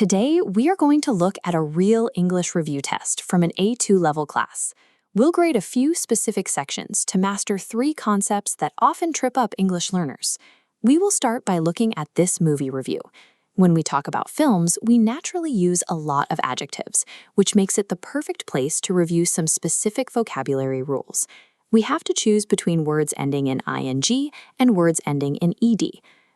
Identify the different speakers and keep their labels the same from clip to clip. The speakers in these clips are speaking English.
Speaker 1: Today, we are going to look at a real English review test from an A2 level class. We'll grade a few specific sections to master 3 concepts that often trip up English learners. We will start by looking at this movie review. When we talk about films, we naturally use a lot of adjectives, which makes it the perfect place to review some specific vocabulary rules. We have to choose between words ending in ing and words ending in ed.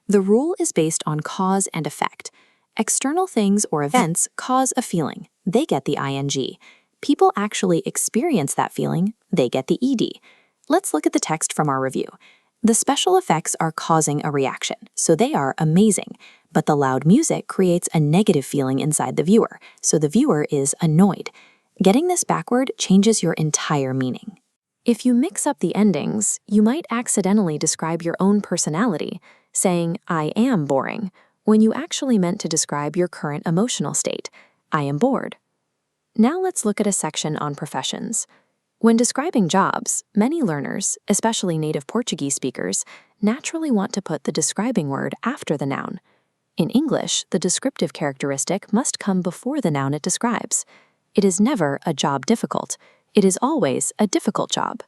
Speaker 1: The rule is based on cause and effect. External things or events cause a feeling. They get the ing. People actually experience that feeling. They get the ed. Let's look at the text from our review. The special effects are causing a reaction, so they are amazing. But the loud music creates a negative feeling inside the viewer, so the viewer is annoyed. Getting this backward changes your entire meaning. If you mix up the endings, you might accidentally describe your own personality, saying, I am boring, when you actually meant to describe your current emotional state. I am bored. Now let's look at a section on professions. When describing jobs, many learners, especially native Portuguese speakers, naturally want to put the describing word after the noun. In English, the descriptive characteristic must come before the noun it describes. It is never a job difficult. It is always a difficult job.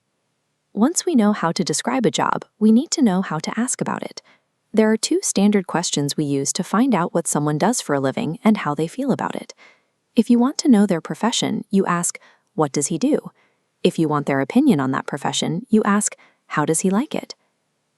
Speaker 1: Once we know how to describe a job, we need to know how to ask about it. There are 2 standard questions we use to find out what someone does for a living and how they feel about it. If you want to know their profession, you ask, what does he do? If you want their opinion on that profession, you ask, how does he like it?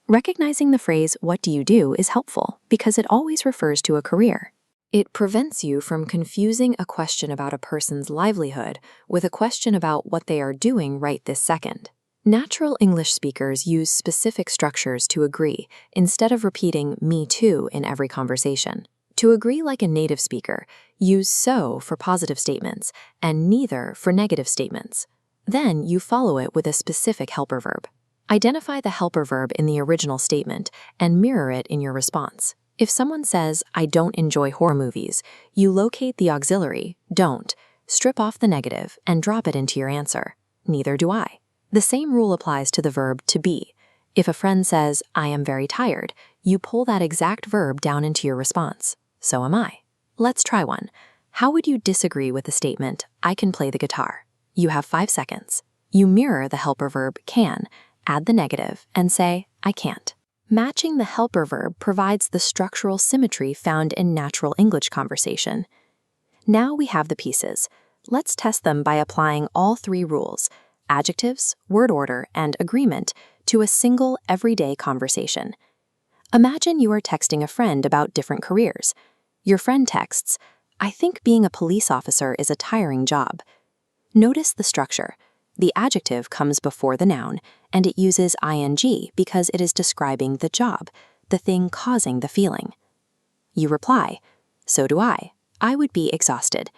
Speaker 1: Recognizing the phrase, what do you do, is helpful because it always refers to a career. It prevents you from confusing a question about a person's livelihood with a question about what they are doing right this second. Natural English speakers use specific structures to agree instead of repeating me too in every conversation. To agree like a native speaker, use so for positive statements and neither for negative statements. Then you follow it with a specific helper verb. Identify the helper verb in the original statement and mirror it in your response. If someone says, I don't enjoy horror movies, you locate the auxiliary, don't, strip off the negative, and drop it into your answer. Neither do I. The same rule applies to the verb to be. If a friend says, I am very tired, you pull that exact verb down into your response. So am I. Let's try one. How would you disagree with the statement, I can play the guitar? You have 5 seconds. You mirror the helper verb can, add the negative, and say, I can't. Matching the helper verb provides the structural symmetry found in natural English conversation. Now we have the pieces. Let's test them by applying all 3 rules, adjectives, word order, and agreement, to a single everyday conversation. Imagine you are texting a friend about different careers. Your friend texts, I think being a police officer is a tiring job. Notice the structure. The adjective comes before the noun, and it uses ing because it is describing the job, the thing causing the feeling. You reply, so do I. I would be exhausted.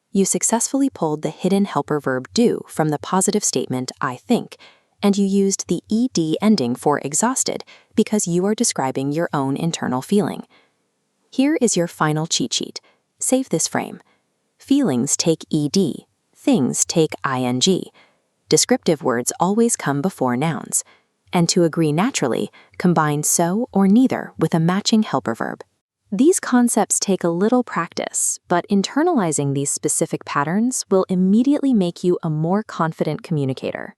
Speaker 1: You successfully pulled the hidden helper verb do from the positive statement I think, and you used the ed ending for exhausted because you are describing your own internal feeling. Here is your final cheat sheet. Save this frame. Feelings take ed, things take ing. Descriptive words always come before nouns. And to agree naturally, combine so or neither with a matching helper verb. These concepts take a little practice, but internalizing these specific patterns will immediately make you a more confident communicator.